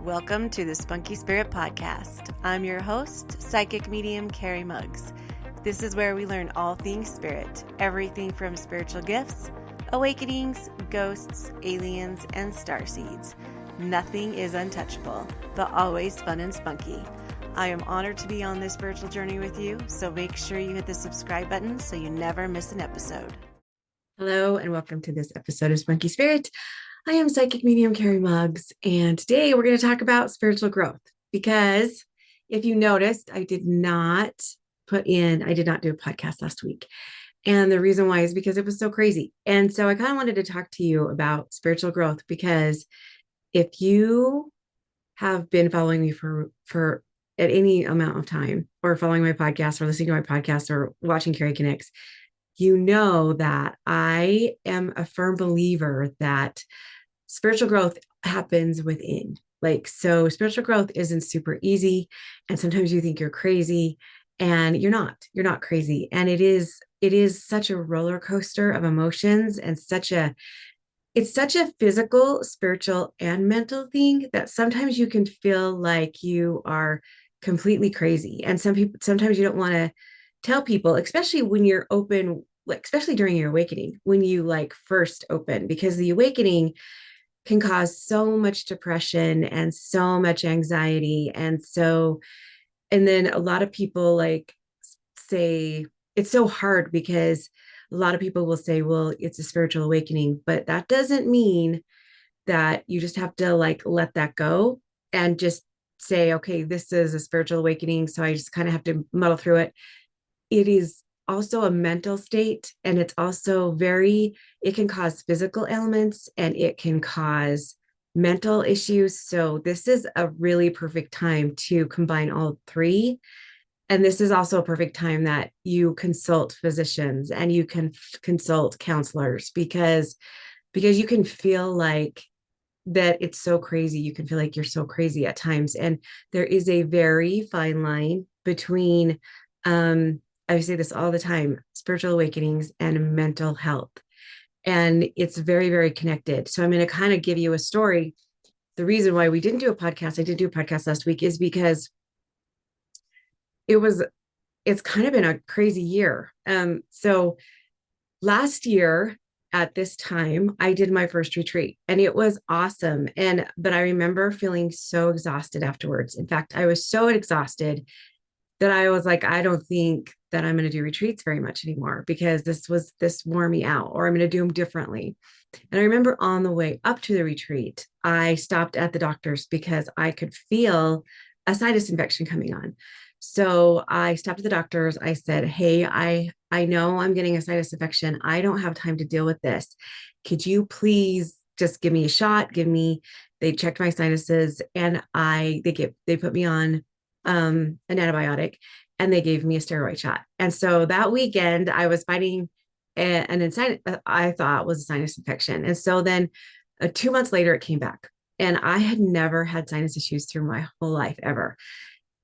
Welcome to the Spunky Spirit Podcast. I'm your host, psychic medium Carrie Muggs. This is where we learn all things spirit, everything from spiritual gifts, awakenings, ghosts, aliens, and starseeds. Nothing is untouchable, but always fun and spunky. I am honored to be on this spiritual journey with you, so make sure you hit the subscribe button so you never miss an episode. Hello, and welcome to this episode of Spunky Spirit. I am psychic medium Carrie Muggs, and today we're going to talk about spiritual growth because if you noticed, I did not do a podcast last week. And the reason why is because it was so crazy. And so I kind of wanted to talk to you about spiritual growth because if you have been following me for at any amount of time or following my podcast or listening to my podcast or watching Carrie Connects, you know that I am a firm believer that spiritual growth happens within. So spiritual growth isn't super easy. And sometimes you think you're crazy and you're not crazy. And it is such a roller coaster of emotions and it's such a physical, spiritual, and mental thing that sometimes you can feel like you are completely crazy. And sometimes you don't want to tell people, especially when you're open, especially during your awakening, when you first open, because the awakening can cause so much depression and so much anxiety. And then a lot of people say it's so hard because a lot of people will say, well, it's a spiritual awakening, but that doesn't mean that you just have to let that go and just say, okay, this is a spiritual awakening, so I just kind of have to muddle through it. It is also a mental state, and it's also it can cause physical ailments and it can cause mental issues. So this is a really perfect time to combine all three. And this is also a perfect time that you consult physicians and you can consult counselors because you can feel like that it's so crazy. You can feel like you're so crazy at times. And there is a very fine line between, I say this all the time, spiritual awakenings and mental health. And it's very, very connected. So I'm going to kind of give you a story. The reason why I didn't do a podcast last week is because it's kind of been a crazy year. So last year at this time, I did my first retreat and it was awesome. But I remember feeling so exhausted afterwards. In fact, I was so exhausted that I was like, I don't think that I'm going to do retreats very much anymore because this wore me out, or I'm going to do them differently. And I remember on the way up to the retreat, I stopped at the doctor's because I could feel a sinus infection coming on. So I stopped at the doctor's. I said, hey, I know I'm getting a sinus infection. I don't have time to deal with this. Could you please just give me a shot? They checked my sinuses and they put me on an antibiotic and they gave me a steroid shot. And so that weekend I was fighting I thought was a sinus infection. And so then 2 months later, it came back and I had never had sinus issues through my whole life ever.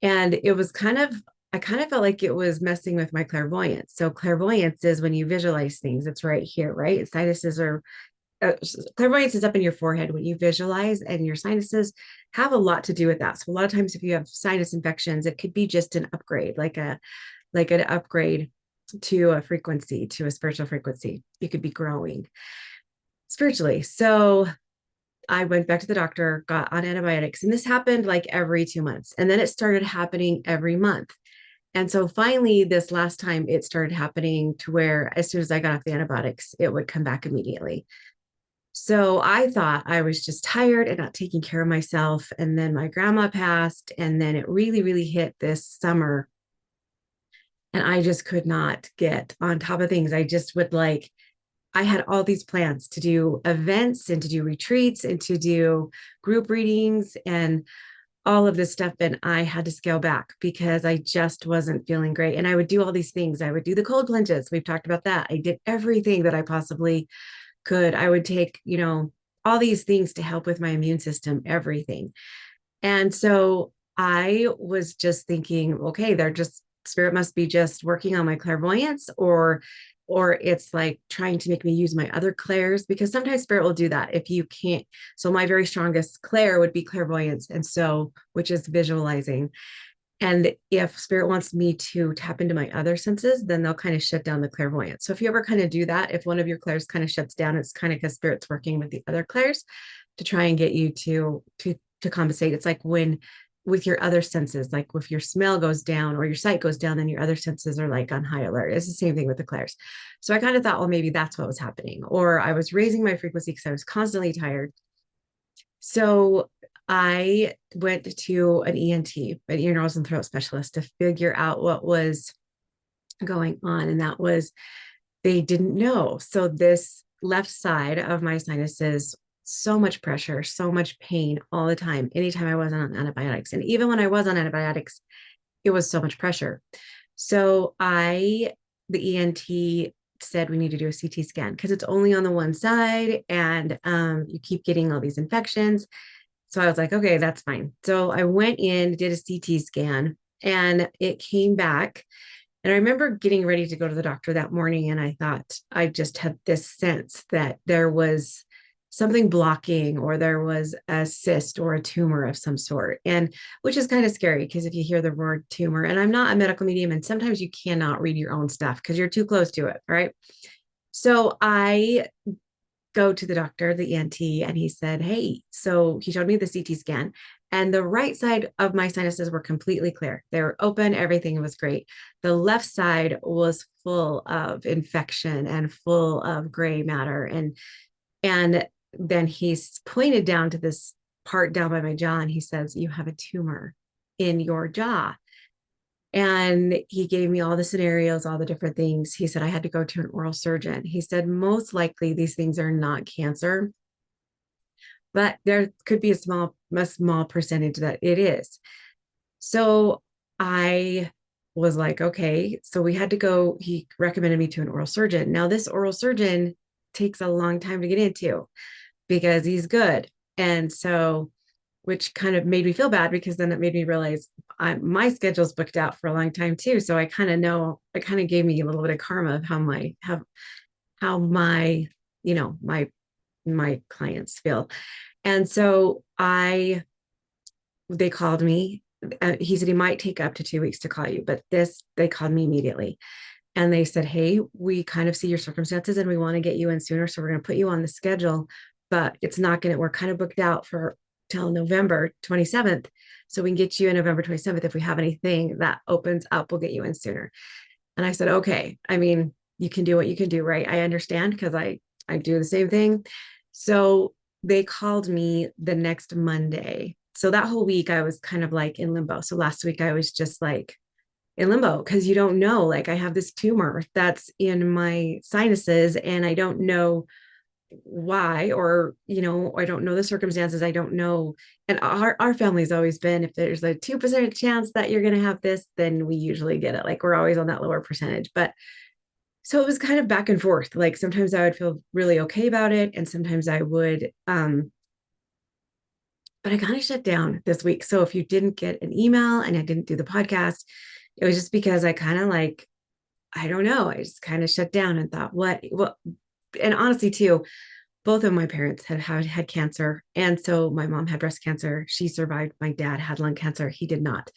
And it was I kind of felt like it was messing with my clairvoyance. So clairvoyance is when you visualize things. It's right here, right? Clairvoyance is up in your forehead when you visualize, and your sinuses have a lot to do with that. So a lot of times if you have sinus infections, it could be just an upgrade, like an upgrade to a spiritual frequency. You could be growing spiritually. So I went back to the doctor, got on antibiotics, and this happened every 2 months. And then it started happening every month. And so finally, this last time it started happening to where as soon as I got off the antibiotics, it would come back immediately. So I thought I was just tired and not taking care of myself. And then my grandma passed, and then it really, really hit this summer. And I just could not get on top of things. I just I had all these plans to do events and to do retreats and to do group readings and all of this stuff. And I had to scale back because I just wasn't feeling great. And I would do all these things. I would do the cold plunges. We've talked about that. I did everything that I possibly could. I would take, all these things to help with my immune system, everything. And so I was just thinking, okay, spirit must be just working on my clairvoyance, or or it's like trying to make me use my other clairs, because sometimes spirit will do that if you can't. So my very strongest clair would be clairvoyance, and so, which is visualizing. And if spirit wants me to tap into my other senses, then they'll kind of shut down the clairvoyance. So if you ever kind of do that, if one of your clairs kind of shuts down, it's kind of because spirit's working with the other clairs to try and get you to compensate. It's like when with your other senses, like if your smell goes down or your sight goes down, then your other senses are like on high alert. It's the same thing with the clairs. So I kind of thought, well, maybe that's what was happening. Or I was raising my frequency because I was constantly tired. So I went to an ENT, an ear, nose, and throat specialist, to figure out what was going on. And that was, they didn't know. So this left side of my sinuses, so much pressure, so much pain all the time, anytime I wasn't on antibiotics. And even when I was on antibiotics, it was so much pressure. So the ENT said we need to do a CT scan because it's only on the one side, and you keep getting all these infections. So I was like, okay, that's fine. So I went in, did a CT scan, and it came back. And I remember getting ready to go to the doctor that morning, and I thought, I just had this sense that there was something blocking, or there was a cyst or a tumor of some sort. And which is kind of scary, because if you hear the word tumor, and I'm not a medical medium, and sometimes you cannot read your own stuff because you're too close to it. Right. So I go to the doctor, the ENT, and he said, hey, so he showed me the CT scan, and the right side of my sinuses were completely clear. They were open. Everything was great. The left side was full of infection and full of gray matter. And then he's pointed down to this part down by my jaw, and he says, you have a tumor in your jaw. And he gave me all the scenarios, all the different things. He said I had to go to an oral surgeon. He said, most likely these things are not cancer, but there could be a small percentage that it is. So I was like, okay. So we had to go, he recommended me to an oral surgeon. Now, this oral surgeon takes a long time to get into because he's good. And so, which kind of made me feel bad, because then it made me realize my schedule's booked out for a long time too. So I kind of know, it kind of gave me a little bit of karma of how my, my clients feel. And so they called me. He said he might take up to 2 weeks to call you, but they called me immediately. And they said, hey, we kind of see your circumstances and we want to get you in sooner. So we're going to put you on the schedule, but we're kind of booked out for till November 27th. So we can get you in November 27th. If we have anything that opens up, we'll get you in sooner. And I said, okay, I mean, you can do what you can do, right? I understand, because I do the same thing. So they called me the next Monday. So that whole week I was kind of like in limbo. So last week I was just like in limbo, because you don't know, like I have this tumor that's in my sinuses, and I don't know why, or I don't know the circumstances. I don't know. And our family's always been, if there's a 2% chance that you're going to have this, then we usually get it. Like we're always on that lower percentage. But so it was kind of back and forth. Like sometimes I would feel really okay about it, and sometimes I would but I kind of shut down this week. So if you didn't get an email and I didn't do the podcast, it was just because I kind of like, I don't know, I just kind of shut down and thought, what, and honestly too, both of my parents had cancer. And so my mom had breast cancer. She survived. My dad had lung cancer. He did not.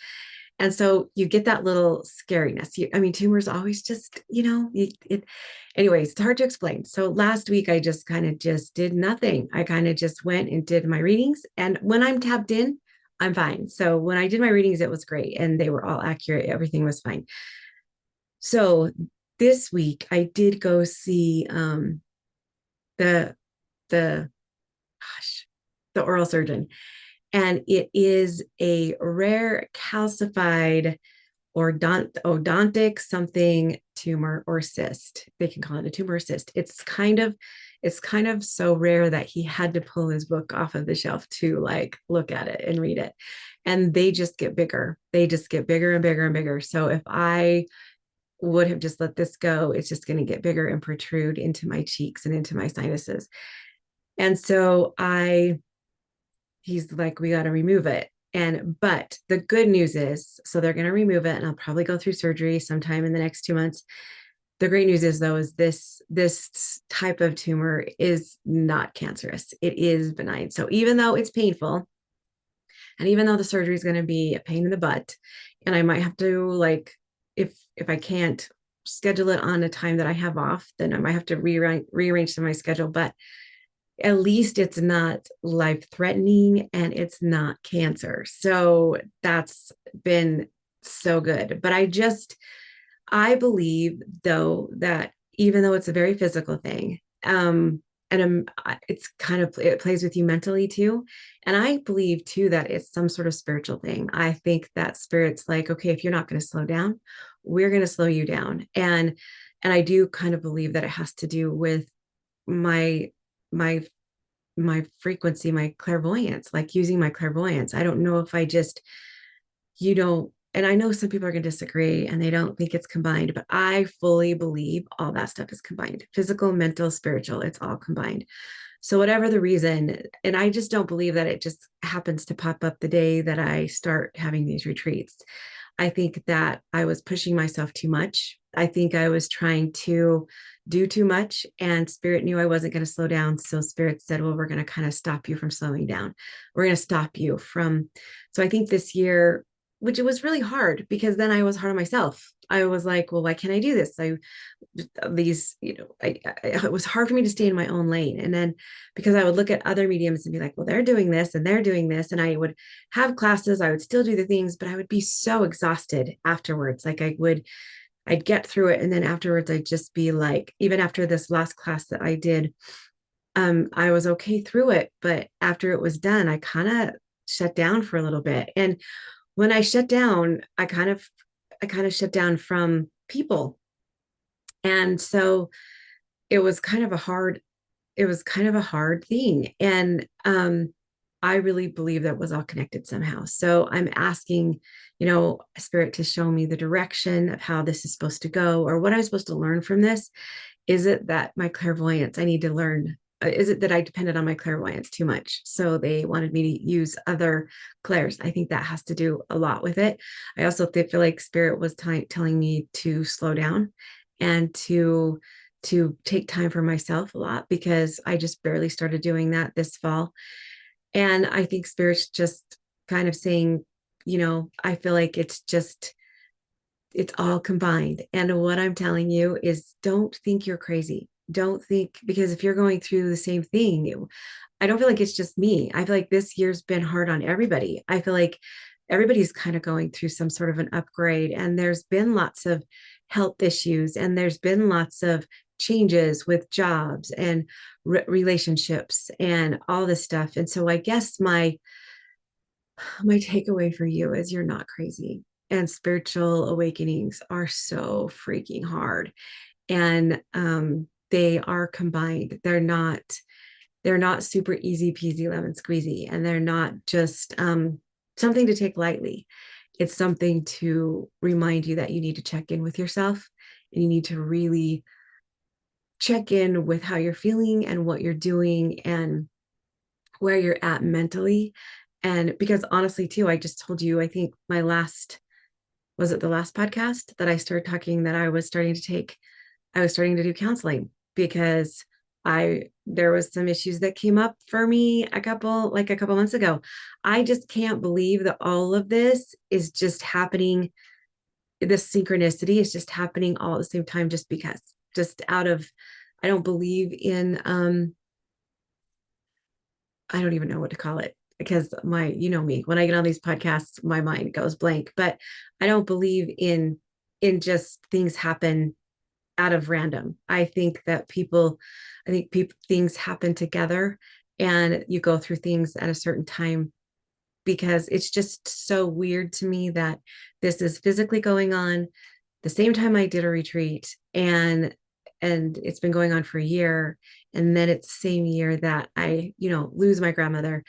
And so you get that little scariness. I mean, tumors always just, anyways, it's hard to explain. So last week, I just kind of just did nothing. I kind of just went and did my readings. And when I'm tapped in, I'm fine. So when I did my readings, it was great. And they were all accurate. Everything was fine. So this week, I did go see the the gosh, the oral surgeon. And it is a rare calcified odontic something tumor or cyst. They can call it a tumor or cyst. It's kind of so rare that he had to pull his book off of the shelf to like look at it and read it. And they just get bigger. They just get bigger and bigger and bigger. So if I would have just let this go, it's just going to get bigger and protrude into my cheeks and into my sinuses. And so he's like, we got to remove it. But the good news is, so they're going to remove it, and I'll probably go through surgery sometime in the next 2 months. The great news is though, is this type of tumor is not cancerous. It is benign. So even though it's painful, and even though the surgery is going to be a pain in the butt, and I might have to like, if I can't schedule it on a time that I have off, then I might have to rearrange some of my schedule. But at least it's not life threatening and it's not cancer. So that's been so good. But I believe though that even though it's a very physical thing, and it's kind of, it plays with you mentally too. And I believe too that it's some sort of spiritual thing. I think that spirit's like, okay, if you're not going to slow down, we're going to slow you down. And I do kind of believe that it has to do with my my my frequency, my clairvoyance, like using my clairvoyance. I don't know if I just, you know, and I know some people are going to disagree and they don't think it's combined, but I fully believe all that stuff is combined: physical, mental, spiritual, it's all combined. So, whatever the reason, and I just don't believe that it just happens to pop up the day that I start having these retreats. I think that I was pushing myself too much. I think I was trying to do too much, and spirit knew I wasn't going to slow down. So spirit said, well, we're going to kind of stop you from slowing down. We're going to stop you from. So I think this year, which it was really hard because then I was hard on myself. I was like, well, why can't I do this? It was hard for me to stay in my own lane. And then because I would look at other mediums and be like, well, they're doing this and they're doing this. And I would have classes, I would still do the things, but I would be so exhausted afterwards. Like I'd get through it. And then afterwards, I'd just be like, even after this last class that I did, I was okay through it. But after it was done, I kind of shut down for a little bit. And when I shut down, I kind of shut down from people. And so it was kind of a hard, it was kind of a hard thing. And I really believe that was all connected somehow. So I'm asking, spirit to show me the direction of how this is supposed to go, or what I'm supposed to learn from this. Is it that my clairvoyance, I need to learn? Is it that I depended on my clairvoyance too much? So they wanted me to use other clairs. I think that has to do a lot with it. I also feel like spirit was telling me to slow down and to take time for myself a lot, because I just barely started doing that this fall. And I think spirit's just kind of saying, I feel like it's all combined. And what I'm telling you is, don't think you're crazy. Don't think, because if you're going through the same thing, I don't feel like it's just me. I feel like this year's been hard on everybody. I feel like everybody's kind of going through some sort of an upgrade, and there's been lots of health issues, and there's been lots of changes with jobs and relationships and all this stuff. And so I guess my takeaway for you is, you're not crazy, and spiritual awakenings are so freaking hard. And they are combined. They're not super easy peasy lemon squeezy, and they're not just something to take lightly. It's something to remind you that you need to check in with yourself, and you need to really check in with how you're feeling and what you're doing and where you're at mentally. And because honestly too, I just told you, I think was it the last podcast that I started talking that I was starting to do counseling, because there was some issues that came up for me a couple months ago. I just can't believe that all of this is just happening. This synchronicity is just happening all at the same time, just because, I don't believe in, I don't even know what to call it, because me, when I get on these podcasts, my mind goes blank. But I don't believe in just things happen out of random. I think things happen together, and you go through things at a certain time, because it's just so weird to me that this is physically going on the same time I did a retreat, and it's been going on for a year. And then it's the same year that I, lose my grandmother,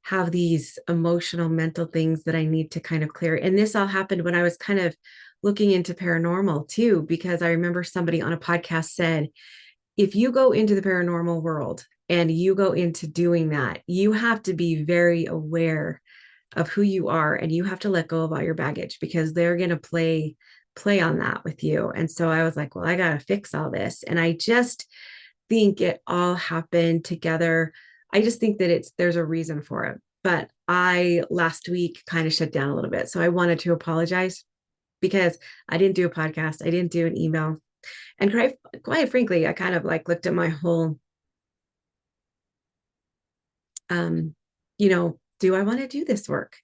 have these emotional, mental things that I need to kind of clear. And this all happened when I was kind of looking into paranormal too, because I remember somebody on a podcast said, if you go into the paranormal world and you go into doing that, you have to be very aware of who you are, and you have to let go of all your baggage, because they're going to play play on that with you. And so I was like, well, I got to fix all this. And I just think it all happened together. I just think that there's a reason for it. But I last week kind of shut down a little bit. So I wanted to apologize because I didn't do a podcast. I didn't do an email. And quite frankly, I kind of like looked at my whole, you know, do I want to do this work?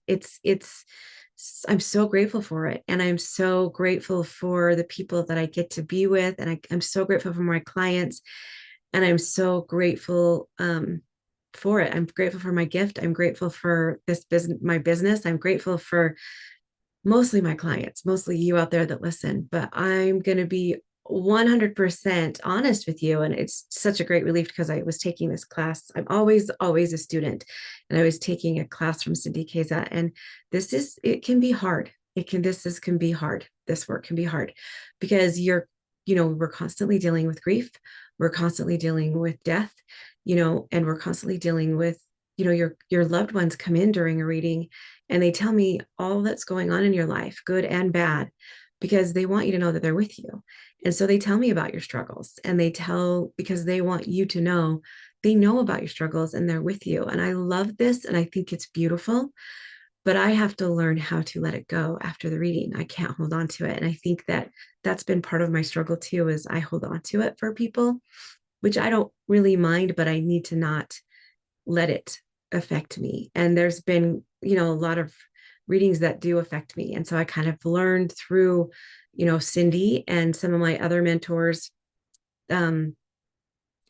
I'm so grateful for it. And I'm so grateful for the people that I get to be with. And I'm so grateful for my clients. And I'm so grateful for it. I'm grateful for my gift. I'm grateful for this business, my business. I'm grateful for mostly my clients, mostly you out there that listen. But I'm going to be 100% honest with you. And it's such a great relief because I was taking this class. I'm always a student. And I was taking a class from Cindy Keza. And it can be hard. This can be hard. This work can be hard because we're constantly dealing with grief. We're constantly dealing with death, and we're constantly dealing with, your loved ones come in during a reading and they tell me all that's going on in your life, good and bad, because they want you to know that they're with you. And so they tell me about your struggles and because they want you to know they know about your struggles and they're with you. And I love this. And I think it's beautiful, but I have to learn how to let it go after the reading. I can't hold on to it. And I think that that's been part of my struggle too, is I hold on to it for people, which I don't really mind, but I need to not let it affect me. And there's been, a lot of readings that do affect me. And so I kind of learned through, Cindy and some of my other mentors, how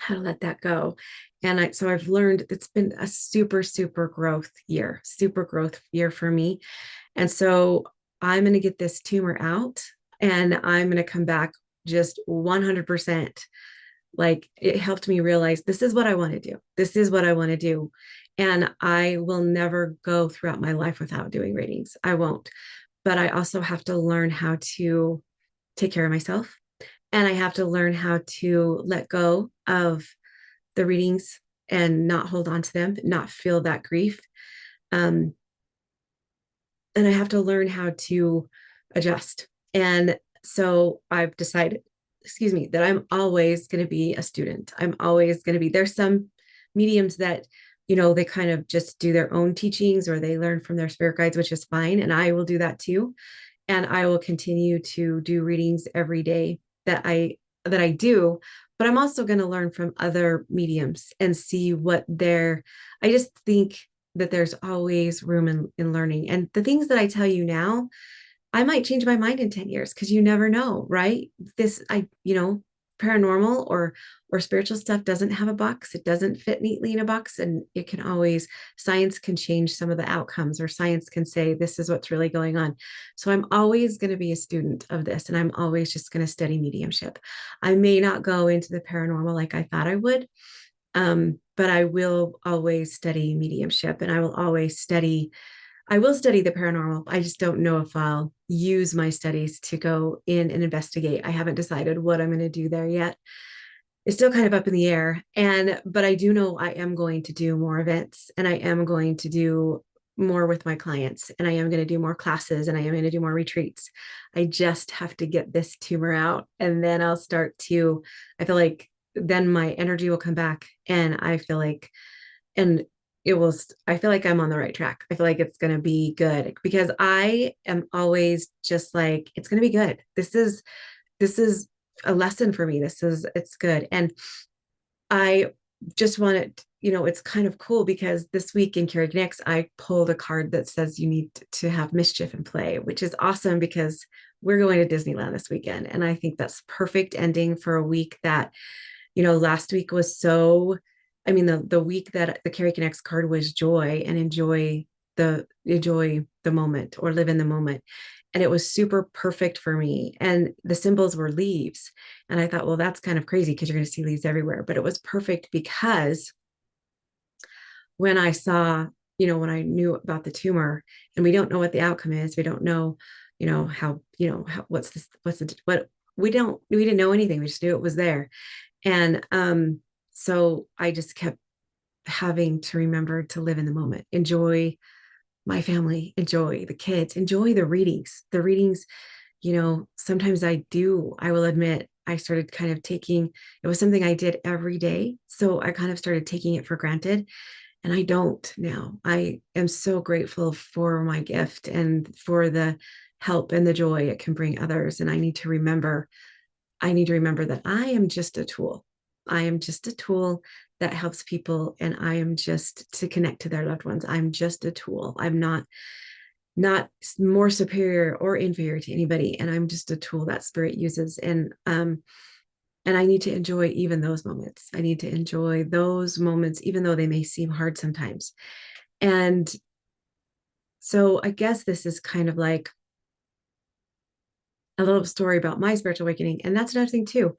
to let that go. And so I've learned it's been a super growth year for me. And so I'm going to get this tumor out and I'm going to come back just 100%. Like, it helped me realize this is what I want to do. This is what I want to do. And I will never go throughout my life without doing readings. I won't. But I also have to learn how to take care of myself. And I have to learn how to let go of the readings and not hold on to them, not feel that grief. And I have to learn how to adjust. And so I've decided, that I'm always going to be a student. I'm always going to be, there's some mediums that, they kind of just do their own teachings or they learn from their spirit guides, which is fine. And I will do that too. And I will continue to do readings every day that I do, but I'm also going to learn from other mediums and see I just think that there's always room in learning. And the things that I tell you now, I might change my mind in 10 years because you never know, right? Paranormal or spiritual stuff doesn't have a box. It doesn't fit neatly in a box. And science can change some of the outcomes, or science can say, this is what's really going on. So I'm always going to be a student of this. And I'm always just going to study mediumship. I may not go into the paranormal like I thought I would. But I will always study mediumship and I will study the paranormal. I just don't know if I'll use my studies to go in and investigate. I haven't decided what I'm going to do there yet. It's still kind of up in the air. But I do know I am going to do more events and I am going to do more with my clients and I am going to do more classes and I am going to do more retreats. I just have to get this tumor out and then I feel like then my energy will come back and I feel like I'm on the right track. I feel like it's going to be good because I am always just like, it's going to be good. This is a lesson for me. It's good. And I just wanted, it's kind of cool because this week in Carrie Connects, I pulled a card that says you need to have mischief and play, which is awesome because we're going to Disneyland this weekend. And I think that's perfect ending for a week that, last week was the week that the Carrie Connects card was joy and enjoy the moment or live in the moment. And it was super perfect for me. And the symbols were leaves. And I thought, well, that's kind of crazy because you're going to see leaves everywhere. But it was perfect because when I saw, when I knew about the tumor and we don't know what the outcome is, we don't know, we didn't know anything. We just knew it was there. And so I just kept having to remember to live in the moment, enjoy my family, enjoy the kids, enjoy the readings. The readings, sometimes I will admit I started kind of taking, it was something I did every day. So I kind of started taking it for granted, and I don't now. I am so grateful for my gift and for the help and the joy it can bring others. And I need to remember that I am just a tool. I am just a tool that helps people, and I am just to connect to their loved ones. I'm just a tool. I'm not more superior or inferior to anybody, and I'm just a tool that spirit uses. And I need to enjoy even those moments. I need to enjoy those moments, even though they may seem hard sometimes. And so I guess this is kind of like a little story about my spiritual awakening. And that's another thing too.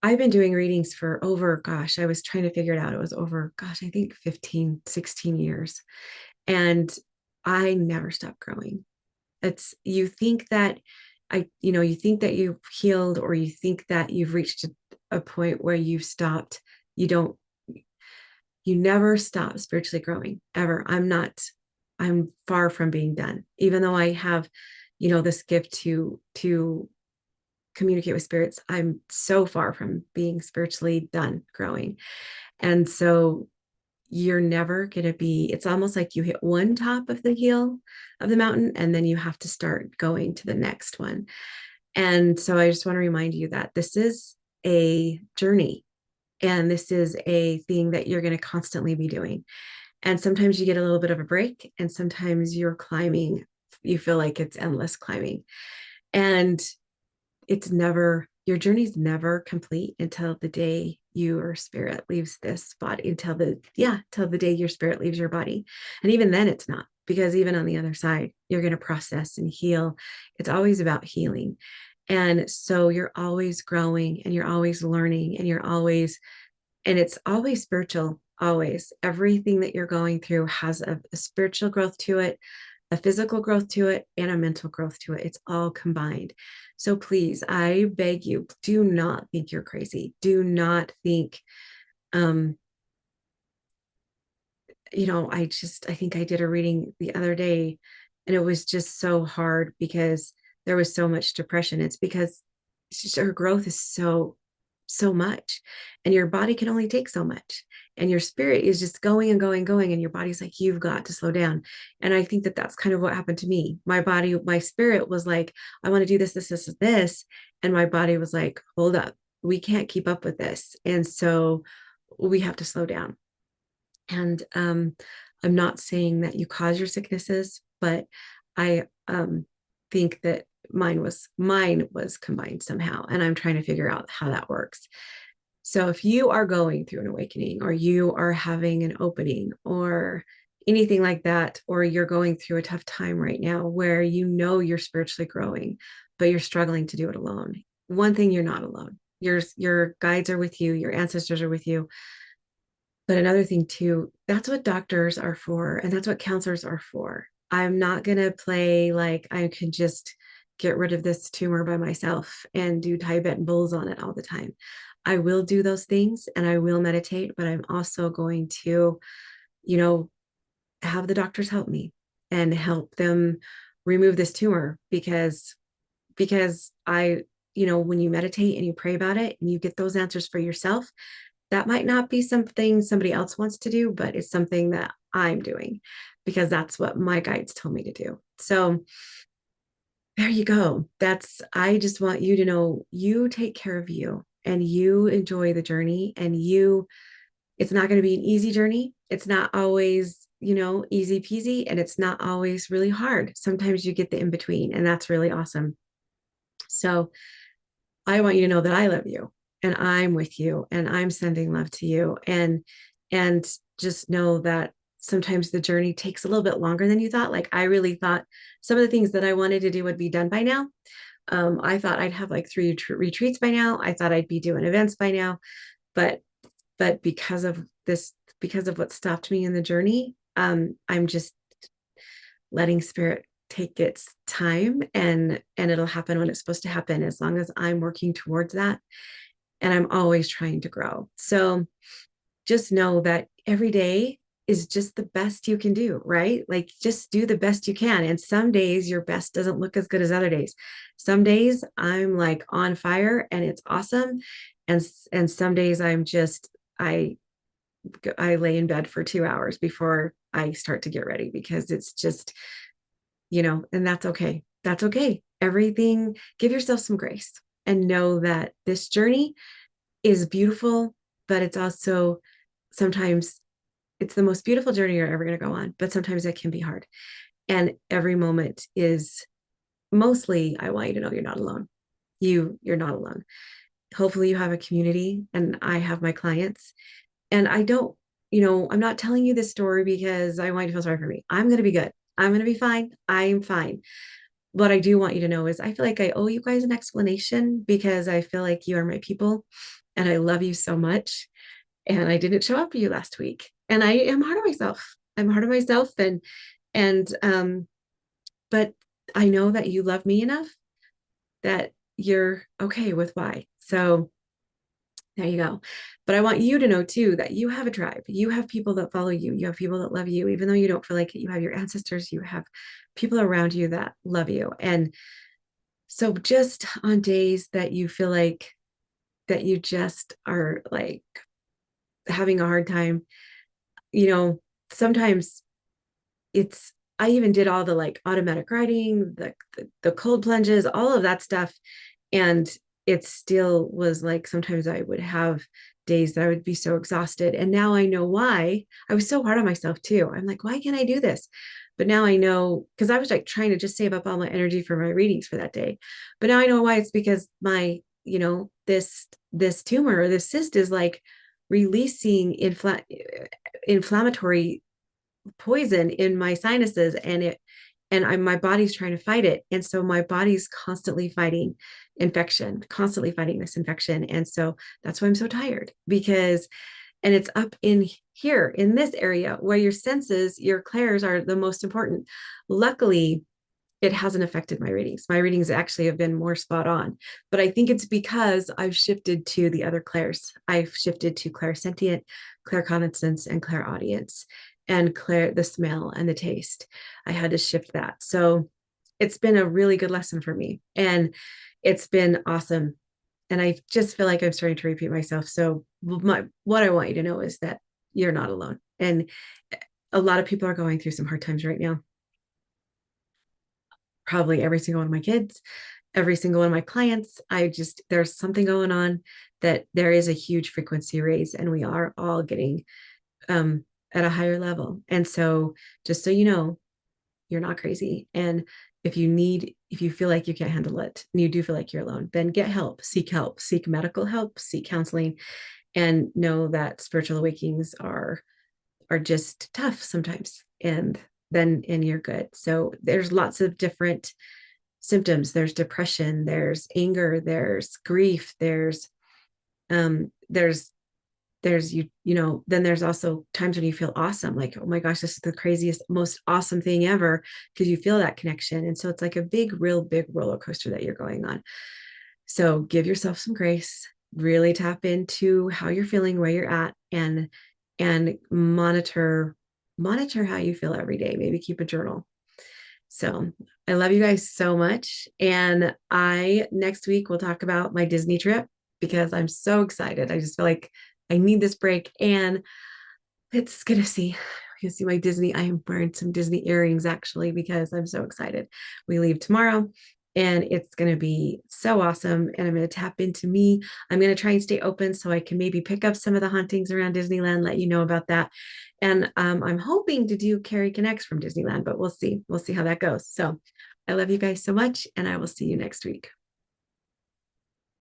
I've been doing readings for over, gosh, I was trying to figure it out. It was over, gosh, I think 15, 16 years. And I never stopped growing. It's, you think that you think that you've healed, or you think that you've reached a point where you've stopped. You don't, you never stop spiritually growing ever. I'm far from being done, even though I have, this gift to communicate with spirits. I'm so far from being spiritually done growing. And so you're never going to be, it's almost like you hit one top of the hill of the mountain, and then you have to start going to the next one. And so I just want to remind you that this is a journey, and this is a thing that you're going to constantly be doing. And sometimes you get a little bit of a break, and sometimes you're climbing, you feel like it's endless climbing. And your journey's never complete until the day your spirit leaves this body, until the day your spirit leaves your body. And even then it's not, because even on the other side, you're going to process and heal. It's always about healing. And so you're always growing, and you're always learning, and it's always spiritual. Always, everything that you're going through has a spiritual growth to it, a physical growth to it, and a mental growth to it. It's all combined. So please, I beg you, do not think you're crazy. Do not think, I think I did a reading the other day, and it was just so hard because there was so much depression. It's because her growth is so much, and your body can only take so much, and your spirit is just going and going and going, and your body's like, you've got to slow down. And I think that that's kind of what happened to me. My spirit was like, I want to do this, and my body was like, hold up, we can't keep up with this, and so we have to slow down. And I'm not saying that you cause your sicknesses, but I think that mine was combined somehow, and I'm trying to figure out how that works. So if you are going through an awakening, or you are having an opening, or anything like that, or you're going through a tough time right now where you're spiritually growing, but you're struggling to do it alone, one thing, you're not alone. Your guides are with you, your ancestors are with you. But another thing too, that's what doctors are for, and that's what counselors are for. I'm not going to play like I can just get rid of this tumor by myself and do Tibetan bowls on it all the time. I will do those things, and I will meditate, but I'm also going to, have the doctors help me and help them remove this tumor, because when you meditate and you pray about it and you get those answers for yourself, that might not be something somebody else wants to do, but it's something that I'm doing because that's what my guides told me to do. So there you go. I just want you to know, you take care of you, and you enjoy the journey, and it's not going to be an easy journey. It's not always, easy peasy, and it's not always really hard. Sometimes you get the in between, and that's really awesome. So I want you to know that I love you, and I'm with you, and I'm sending love to you. And just know that sometimes the journey takes a little bit longer than you thought. Like, I really thought some of the things that I wanted to do would be done by now. I thought I'd have like 3 retreats by now. I thought I'd be doing events by now, but because of what stopped me in the journey, I'm just letting spirit take its time, and it'll happen when it's supposed to happen, as long as I'm working towards that. And I'm always trying to grow. So just know that every day is just the best you can do, right? Like just do the best you can. And some days your best doesn't look as good as other days. Some days I'm like on fire and it's awesome. And some days I I lay in bed for 2 hours before I start to get ready because it's just, and that's okay. That's okay. Everything, give yourself some grace and know that this journey is beautiful, but it's also sometimes it's the most beautiful journey you're ever going to go on, but sometimes it can be hard. And every moment is mostly, I want you to know you're not alone. You're not alone. Hopefully you have a community and I have my clients and I don't, I'm not telling you this story because I want you to feel sorry for me. I'm going to be good. I'm going to be fine. I'm fine. What I do want you to know is I feel like I owe you guys an explanation because I feel like you are my people and I love you so much. And I didn't show up for you last week. And I am hard on myself. I'm hard on myself and but I know that you love me enough that you're okay with why. So there you go. But I want you to know too that you have a tribe. You have people that follow you. You have people that love you, even though you don't feel like it. You have your ancestors, you have people around you that love you. And so just on days that you feel like that you just are like having a hard time, sometimes I even did all the like automatic writing, the cold plunges, all of that stuff. And it still was like sometimes I would have days that I would be so exhausted. And now I know why. I was so hard on myself too. I'm like, why can't I do this? But now I know because I was like trying to just save up all my energy for my readings for that day. But now I know why. It's because my, this tumor or this cyst is like releasing inflammatory poison in my sinuses my body's trying to fight it. And so my body's constantly fighting this infection. And so that's why I'm so tired and it's up in here in this area where your senses, your clairs are the most important. Luckily, it hasn't affected my readings. My readings actually have been more spot on, but I think it's because I've shifted to the other clairs. I've shifted to clairsentient, claircognizance, and clairaudience, and the smell and the taste. I had to shift that. So it's been a really good lesson for me and it's been awesome. And I just feel like I'm starting to repeat myself. So what I want you to know is that you're not alone. And a lot of people are going through some hard times right now. Probably every single one of my kids, every single one of my clients. There's something going on that there is a huge frequency raise and we are all getting at a higher level. And so just so you know, you're not crazy. And if you feel like you can't handle it and you do feel like you're alone, then get help, seek medical help, seek counseling, and know that spiritual awakenings are just tough sometimes. And you're good. So there's lots of different symptoms. There's depression, there's anger, there's grief, then there's also times when you feel awesome, like, oh my gosh, this is the craziest, most awesome thing ever, because you feel that connection. And so it's like a real big roller coaster that you're going on. So give yourself some grace, really tap into how you're feeling, where you're at, and monitor how you feel every day. Maybe keep a journal. So I love you guys so much. And next week we'll talk about my Disney trip because I'm so excited. I just feel like I need this break and it's gonna see. You can see my Disney. I am wearing some Disney earrings actually because I'm so excited. We leave tomorrow and it's going to be so awesome. And I'm going to tap into me. I'm going to try and stay open so I can maybe pick up some of the hauntings around Disneyland, let you know about that. And I'm hoping to do Carrie Connects from Disneyland, but we'll see. We'll see how that goes. So I love you guys so much and I will see you next week.